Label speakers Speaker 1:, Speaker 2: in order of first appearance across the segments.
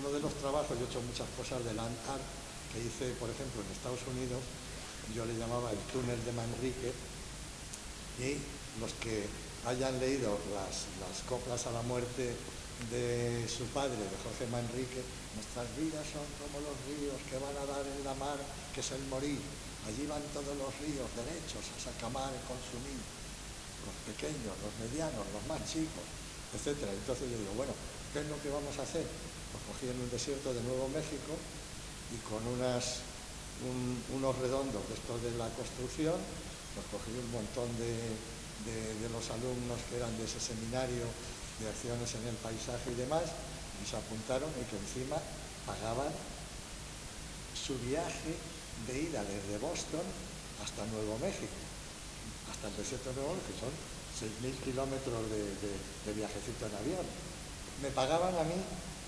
Speaker 1: uno de los trabajos, yo he hecho muchas cosas de land art, que hice, por ejemplo, en Estados Unidos, yo le llamaba el túnel de Manrique, y los que hayan leído las coplas a la muerte de su padre, de Jorge Manrique, nuestras vidas son como los ríos que van a dar en la mar, que es el morir. Allí van todos los ríos derechos a sacamar y consumir, los pequeños, los medianos, los más chicos, etcétera. Entonces yo digo, bueno, ¿qué es lo que vamos a hacer? Pues cogí en un desierto de Nuevo México y con unos redondos de estos de la construcción, pues cogí un montón de los alumnos que eran de ese seminario de acciones en el paisaje y demás, y se apuntaron y que encima pagaban su viaje de ida desde Boston hasta Nuevo México, hasta el desierto de Nuevo México, son 6.000 kilómetros de viajecito en avión. Me pagaban a mí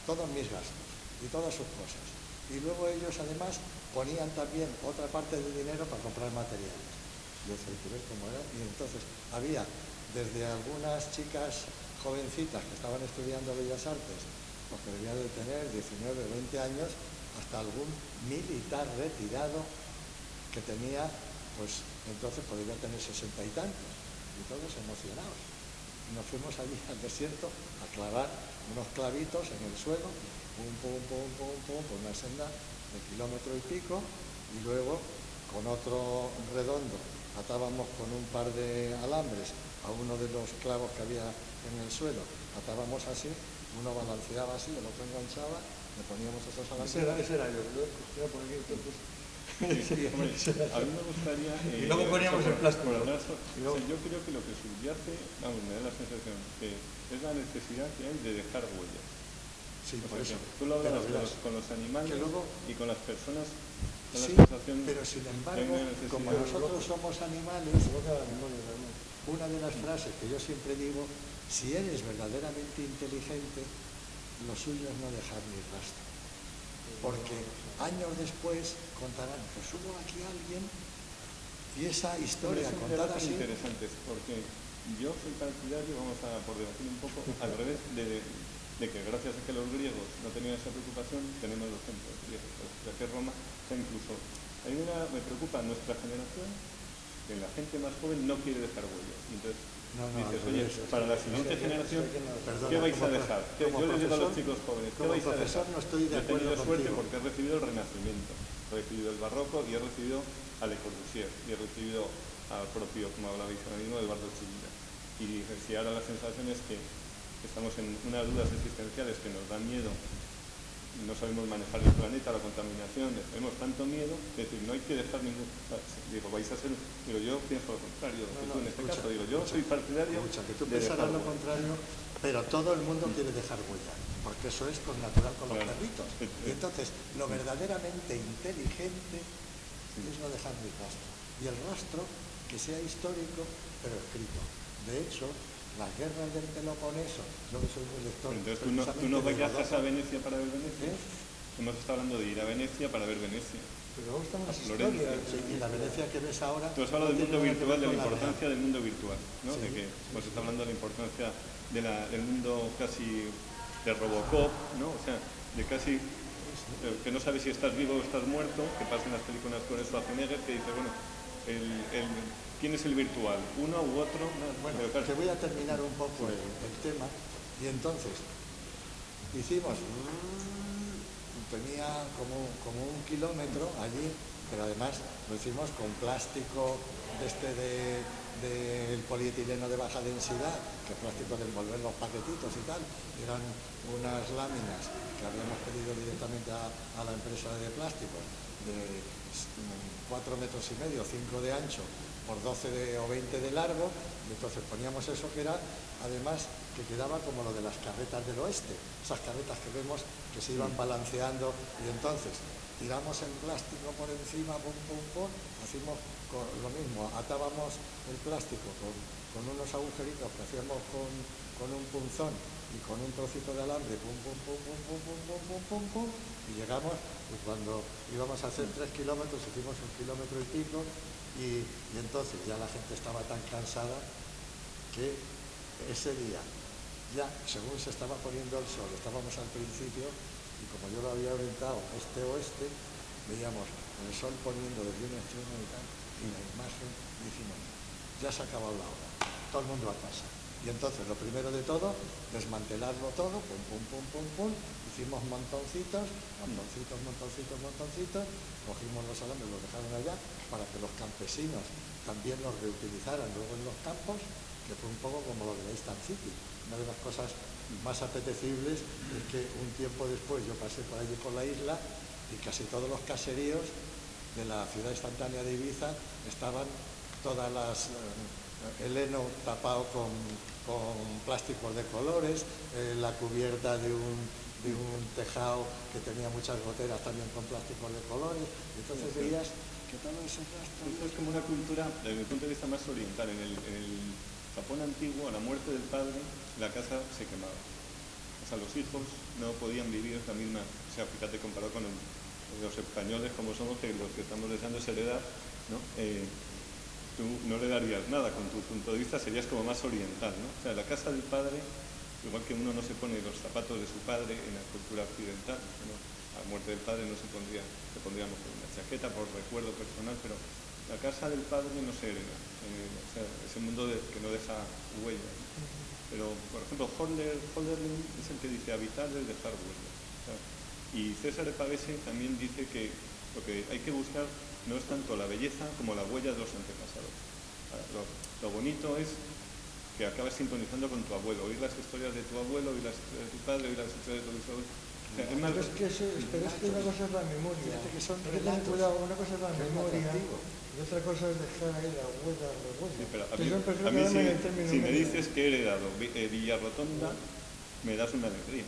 Speaker 1: todos mis gastos y todas sus cosas. Y luego ellos además ponían también otra parte del dinero para comprar materiales. Yo sé cómo era. Y entonces había desde algunas chicas jovencitas que estaban estudiando Bellas Artes, pues que debían de tener 19, 20 años, hasta algún militar retirado que tenía, pues entonces podría tener 60 y tantos, y todos emocionados. Y nos fuimos allí al desierto a clavar unos clavitos en el suelo, pum, pum, pum, pum, pum, por una senda de kilómetro y pico, y luego con otro redondo atábamos con un par de alambres a uno de los clavos que había en el suelo, atábamos así, uno balanceaba así, el otro enganchaba, le poníamos esos alambres.
Speaker 2: Ese era yo por aquí, entonces.
Speaker 3: Sí, hombre, a mí me gustaría...
Speaker 2: y luego poníamos el plástico.
Speaker 3: Yo creo que lo que subyace, vamos, me da la sensación que es la necesidad que hay de dejar huellas.
Speaker 1: Sí, por eso.
Speaker 3: Tú lo hablas con los animales luego, y con las personas.
Speaker 1: Sí, pero sin embargo, como nosotros somos animales, una de las frases que yo siempre digo, si eres verdaderamente inteligente, lo suyo es no dejar ni rastro. Porque años después contarán, pues hubo aquí alguien y esa historia contada así...
Speaker 3: interesante, porque yo soy partidario, vamos a por debatir un poco, al revés de que gracias a que los griegos no tenían esa preocupación, tenemos los templos griegos, ya que Roma, o sea, incluso, me preocupa nuestra generación, que la gente más joven no quiere dejar huellas. Entonces, dices, oye, para la siguiente generación, ¿qué vais a dejar? Yo les digo a los chicos jóvenes, ¿qué vais a dejar?
Speaker 1: No estoy de
Speaker 3: he tenido suerte
Speaker 1: contigo.
Speaker 3: porque he recibido el Renacimiento, he recibido el Barroco y he recibido a Le Corbusier, y he recibido al propio, como hablabais ahora mismo, Eduardo Chillida. Y si ahora la sensación es que estamos en unas dudas existenciales que nos dan miedo, no sabemos manejar el planeta, la contaminación, tenemos tanto miedo, es decir, no hay que dejar ningún... Digo, vais a ser... Digo, yo pienso lo contrario, tú en este caso, digo, yo soy partidario
Speaker 1: que tú pensarás lo contrario, pero todo el mundo quiere dejar huella, porque eso es natural con los perritos. Y entonces, lo verdaderamente inteligente es no dejar ni rastro. Y el rastro, que sea histórico, pero escrito. De hecho, las guerras del Peloponeso, yo que soy muy lector...
Speaker 3: Entonces tú no viajas a Venecia para ver Venecia. Hemos estado hablando de ir a Venecia para ver Venecia.
Speaker 2: Pero luego estamos
Speaker 3: a Florencia.
Speaker 1: Y la Venecia que ves ahora...
Speaker 3: Tú has hablado del mundo virtual, de la importancia del mundo virtual, ¿no? Sí, de que pues está hablando de la importancia del mundo casi de Robocop, ¿no? O sea, de casi... que no sabes si estás vivo o estás muerto, que pasa en las películas con Schwarzenegger, que dice, bueno, ¿quién es el virtual? ¿Uno u otro?
Speaker 1: Bueno, te voy a terminar un poco el tema. Y entonces, hicimos... tenía como 1 kilómetro allí, pero además lo hicimos con plástico del polietileno de baja densidad, que es plástico de envolver los paquetitos y tal. Eran unas láminas que habíamos pedido directamente a la empresa de plásticos de 4,5 metros, 5 de ancho, por 12 o 20 de largo, y entonces poníamos eso que era, además, que quedaba como lo de las carretas del oeste, esas carretas que vemos que se iban balanceando, y entonces tiramos el plástico por encima, pum, pum, pum, hacíamos lo mismo, atábamos el plástico con unos agujeritos que hacíamos con un punzón y con un trocito de alambre, pum, pum, pum, pum, pum, pum, pum, pum, pum, pum, y llegamos, y cuando íbamos a hacer 3 kilómetros, hicimos 1 kilómetro y pico, y entonces ya la gente estaba tan cansada que ese día, ya según se estaba poniendo el sol, estábamos al principio, y como yo lo había orientado este-oeste, veíamos el sol poniendo desde un extremo y tal, y la imagen, y dijimos, ya se ha acabado la obra, todo el mundo a casa. Y entonces, lo primero de todo, desmantelarlo todo, pum, pum, pum, pum, pum, hicimos montoncitos, cogimos los alambres, los dejaron allá, para que los campesinos también los reutilizaran luego en los campos, que fue un poco como lo de la Instant City. Una de las cosas más apetecibles es que un tiempo después yo pasé por allí por la isla y casi todos los caseríos de la ciudad instantánea de Ibiza estaban todas las... el heno tapado con plásticos de colores, la cubierta de un tejado que tenía muchas goteras también con plásticos de colores, y entonces veías que todo ese rastro...
Speaker 3: Esto es como una cultura, desde mi punto de vista más oriental. En el Japón antiguo, a la muerte del padre, la casa se quemaba. O sea, los hijos no podían vivir la misma... O sea, fíjate, comparado con los españoles como somos, que los que estamos deseando es heredar, ¿no? Tú no le darías nada, con tu punto de vista serías como más oriental, ¿no? O sea, la casa del padre, igual que uno no se pone los zapatos de su padre en la cultura occidental, ¿no? A la muerte del padre no se pondríamos una chaqueta por recuerdo personal, pero la casa del padre no se hereda, o sea, es un mundo que no deja huella, ¿no? Pero, por ejemplo, Hölderlin es el que dice habitar es dejar huella, ¿sabes? Y César de Pavese también dice que lo que hay que buscar no es tanto la belleza como la huella de los antepasados. Lo bonito es que acabas sintonizando con tu abuelo, oír las historias de tu abuelo, oír las historias de tu padre, oír las historias de tu bisabuelo. O sea, es más...
Speaker 2: Pero es que una cosa es la memoria.
Speaker 1: Fíjate que son
Speaker 2: Hay que tener cuidado, una cosa es la
Speaker 1: que es
Speaker 2: memoria
Speaker 1: atractivo.
Speaker 2: y otra cosa es dejar ahí la huella,
Speaker 3: Sí, pero
Speaker 2: que son
Speaker 3: a mí
Speaker 2: perfectamente en términos
Speaker 3: si me
Speaker 2: medios.
Speaker 3: dices que he heredado Villarrotonda, me das una alegría.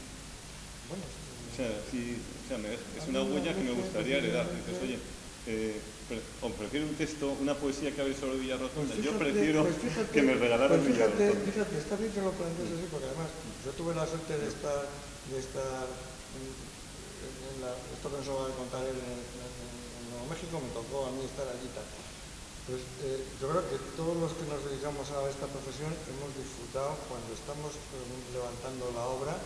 Speaker 2: Bueno,
Speaker 3: O sea, es una huella que me gustaría heredar. Dices, oye, o prefiero un texto, una poesía que hable sobre Villarrotonda.
Speaker 2: Pues
Speaker 3: Yo
Speaker 2: fíjate,
Speaker 3: prefiero
Speaker 2: pues fíjate,
Speaker 3: que me regalaran
Speaker 2: pues
Speaker 3: Villarrotonda.
Speaker 2: fíjate, está bien que lo plantees así, porque además yo tuve la suerte de estar esto que nos va a contar él en Nuevo México, me tocó a mí estar allí y tal. Pues yo creo que todos los que nos dedicamos a esta profesión hemos disfrutado cuando estamos levantando la obra,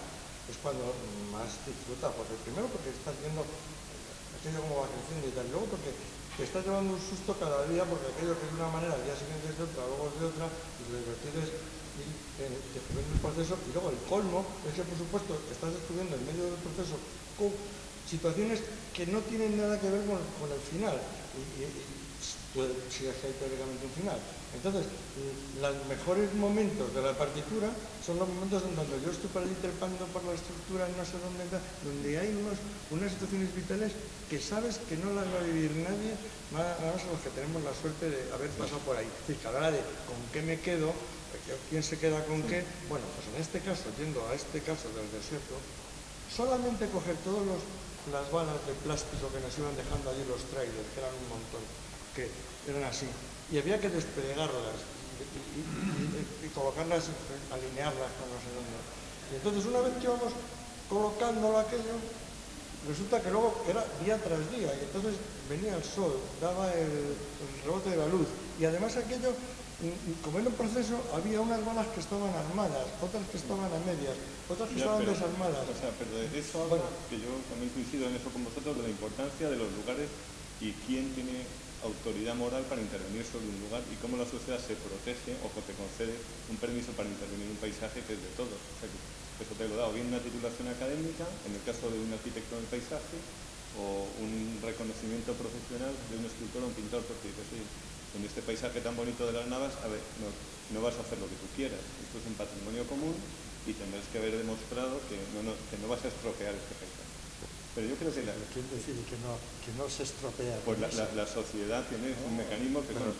Speaker 2: es cuando más disfruta, porque primero porque estás viendo aquello como va creciendo y tal, y luego porque te estás llevando un susto cada día, porque aquello que es de una manera, al día siguiente es de otra, luego es de otra, y lo divertido es ir descubriendo el proceso, y luego el colmo es que, por supuesto, estás descubriendo en medio del proceso con situaciones que no tienen nada que ver con el final, y si es que hay teóricamente un final. Entonces, los mejores momentos de la partitura son los momentos en donde yo estoy por allí trepando por la estructura, no sé dónde, donde hay unas situaciones vitales que sabes que no las va a vivir nadie, más a los que tenemos la suerte de haber pasado por ahí. Es decir, que a la hora de con qué me quedo, quién se queda con qué, bueno, pues en este caso, yendo a este caso del desierto, solamente coger todas las balas de plástico que nos iban dejando allí los trailers, que eran un montón, que eran así, y había que desplegarlas y colocarlas, alinearlas con no sé dónde. Y entonces una vez que íbamos colocándolo aquello, resulta que luego era día tras día, y entonces venía el sol, daba el rebote de la luz, y además aquello, como era un proceso, había unas balas que estaban armadas, otras que estaban a medias, otras que estaban desarmadas.
Speaker 3: O sea, pero de eso habla, que yo también coincido en eso con vosotros, de la importancia de los lugares y quién tiene autoridad moral para intervenir sobre un lugar y cómo la sociedad se protege o te concede un permiso para intervenir en un paisaje que es de todos. O sea, que eso te lo da o bien una titulación académica, en el caso de un arquitecto del paisaje, o un reconocimiento profesional de un escultor o un pintor, porque dices, oye, en este paisaje tan bonito de las Navas, a ver, no vas a hacer lo que tú quieras, esto es un patrimonio común y tendrás que haber demostrado que no vas a estropear este paisaje. Pero yo creo que
Speaker 1: ¿quién decide que no se estropea?
Speaker 3: Pues la sociedad tiene un mecanismo que son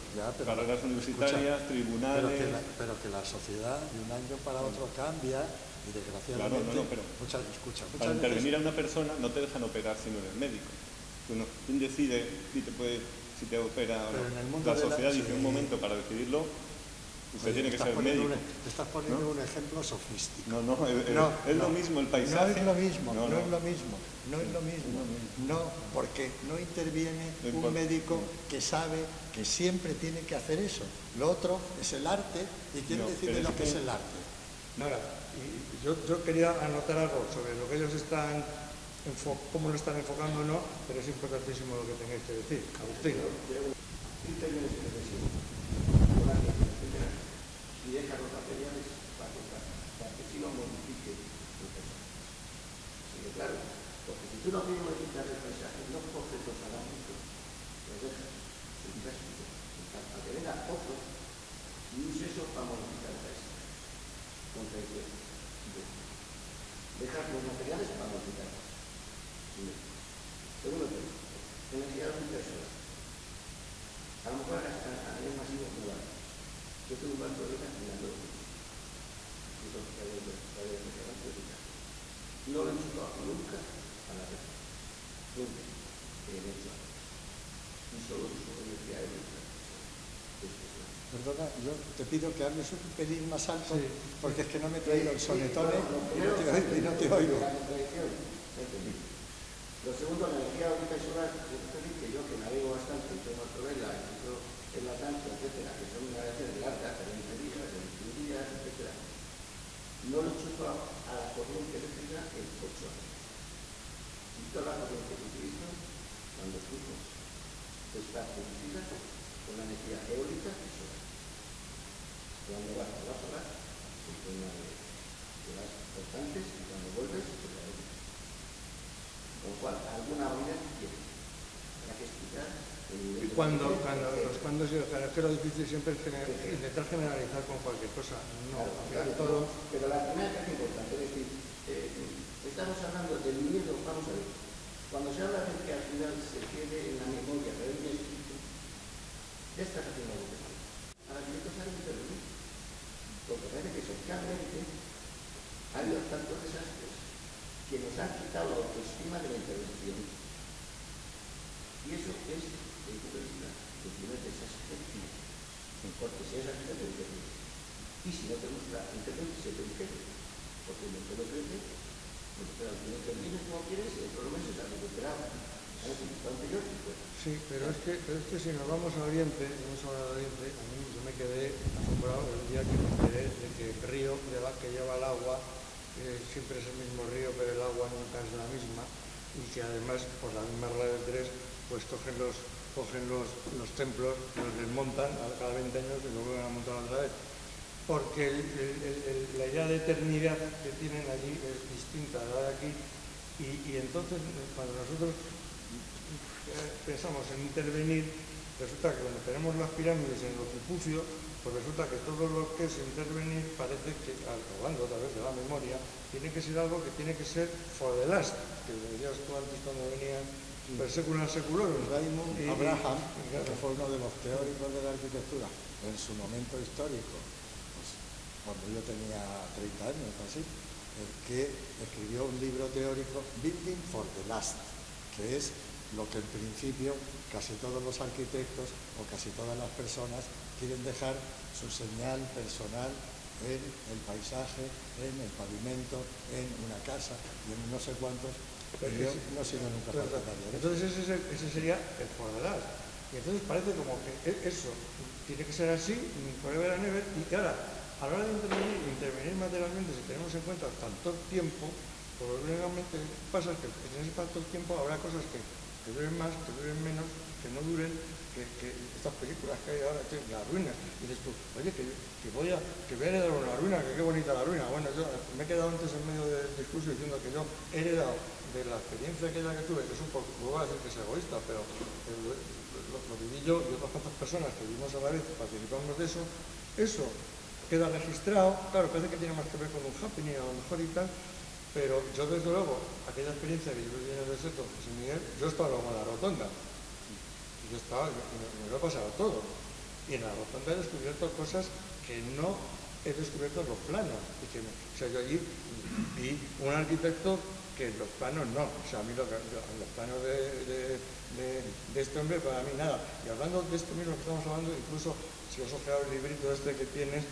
Speaker 3: carreras
Speaker 1: escucha,
Speaker 3: universitarias, tribunales...
Speaker 1: Pero que la sociedad de un año para otro cambia y desgraciadamente...
Speaker 3: Claro, pero para intervenir a una persona no te dejan operar si no eres médico. ¿Quién decide si te opera o no? La sociedad dice un momento para decidirlo. Usted tiene que ser médico.
Speaker 1: Te estás poniendo un ejemplo sofístico.
Speaker 3: Es lo mismo el paisaje.
Speaker 1: No es lo mismo. No, porque no interviene un médico que sabe que siempre tiene que hacer eso. Lo otro es el arte, y quién decide lo que es el arte.
Speaker 2: Nora, yo quería anotar algo sobre lo que ellos están cómo lo están enfocando o no, pero es importantísimo lo que tengáis que decir. Agustín.
Speaker 4: En términos de presión, y deja los materiales para que si no modifique el paisaje. Así que claro, porque si tú no quieres modificar el paisaje, no coges los análisis, los dejas, para que venga otro y use eso para modificar el paisaje. Dejar los materiales para modificar el paisaje. Segundo tema, energía universal. A lo mejor a nivel masivo no vale. Yo tengo un banco de vida en la noche. No lo he hecho nunca a la red. Nunca. Y solo uso energía eléctrica.
Speaker 1: Perdona, yo te pido que hables un pelín más alto, sí, porque es que no me he traído el sonetone y no te oigo.
Speaker 4: Lo segundo, la energía eólica y solar, que yo que navego bastante, tengo vela, en la cancha, etcétera, que son navegaciones largas, de 20 días, de 21 días, etcétera. No lo chupo a la corriente eléctrica en 8 años. Y toda la corriente que utilizo, cuando chupo, está producida con la energía eólica y solar. Cuando vas a la solar, se pone de las cortantes y cuando vuelves, se la eólica. Con lo cual, alguna unidad tiene. Habrá que explicar.
Speaker 2: Y cuando es que lo difícil siempre es intentar generalizar con cualquier cosa. No,
Speaker 4: claro, todo. Pero la primera que es importante, es decir, estamos hablando del miedo, vamos a ver. Cuando se habla de que al final se quede en la memoria, pero en el espíritu, ya estás haciendo algo que mal. Ahora tiene que saber intervenir. Porque parece que socialmente ha habido tantos desastres que nos han quitado la autoestima de la intervención. Y eso es el primer desastre. Porque si es así, te lo crece. Y si no te gusta intervenir, se te crece. Porque no te lo crece, pues claro, si no intervienes como quieres, en otros meses has recuperado.
Speaker 2: Sí, pero es que si nos vamos a Oriente, hemos hablado de Oriente, a mí yo me quedé asombrado el día que me enteré de que el río que lleva el agua siempre es el mismo río, pero el agua nunca es la misma, y que además, por la misma regla de tres, pues cogen los templos, los desmontan cada 20 años y lo vuelven a montar otra vez. Porque la idea de eternidad que tienen allí es distinta a la de aquí, y entonces cuando nosotros pensamos en intervenir, resulta que cuando tenemos las pirámides en el occipucio, pues resulta que todo lo que es intervenir parece que, hablando otra vez de la memoria, tiene que ser algo que tiene que ser for the last, que decías tú antes cuando venían per secula seculorum.
Speaker 1: Raymond Abraham, que fue uno de los teóricos de la arquitectura en su momento histórico, pues, cuando yo tenía 30 años así, que escribió un libro teórico, Building for the Last, que es lo que en principio casi todos los arquitectos o casi todas las personas quieren dejar su señal personal en el paisaje, en el pavimento, en una casa y en no sé cuántos, pero yo no he sido nunca partidario.
Speaker 2: Entonces ese sería el for the last. Y entonces parece como que eso tiene que ser así, forever and ever, y ahora, a la hora de intervenir materialmente, si tenemos en cuenta tanto tiempo, probablemente pasa que en ese tanto tiempo habrá cosas que duren más, que duren menos, que no duren, que estas películas que hay ahora, las ruinas, y dices tú, oye, que voy a heredar una ruina, que qué bonita la ruina. Bueno, yo me he quedado antes en medio del discurso diciendo que yo he heredado de la experiencia aquella que tuve, que es un poco, no voy a decir que es egoísta, pero lo viví yo y otras cuantas personas que vivimos a la vez, participamos de eso queda registrado. Claro, parece que tiene más que ver con un happening a lo mejor y tal, pero yo desde luego, aquella experiencia que yo viví en el desierto de José Miguel, yo estaba en la rotonda, y me lo he pasado todo, y en la rotonda he descubierto cosas que no he descubierto en los planos, o sea, yo allí vi un arquitecto que los planos no, o sea, a mí los planos de este hombre para mí nada, y hablando de esto mismo que estamos hablando, incluso si os ojeado el librito este que tienes,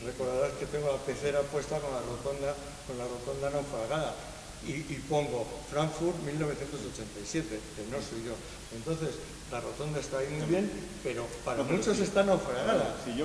Speaker 2: recordarás que tengo la pecera puesta con la rotonda naufragada y pongo Frankfurt 1987, que no soy yo. Entonces, la rotonda está ahí muy bien, pero para muchos está naufragada.
Speaker 3: Si yo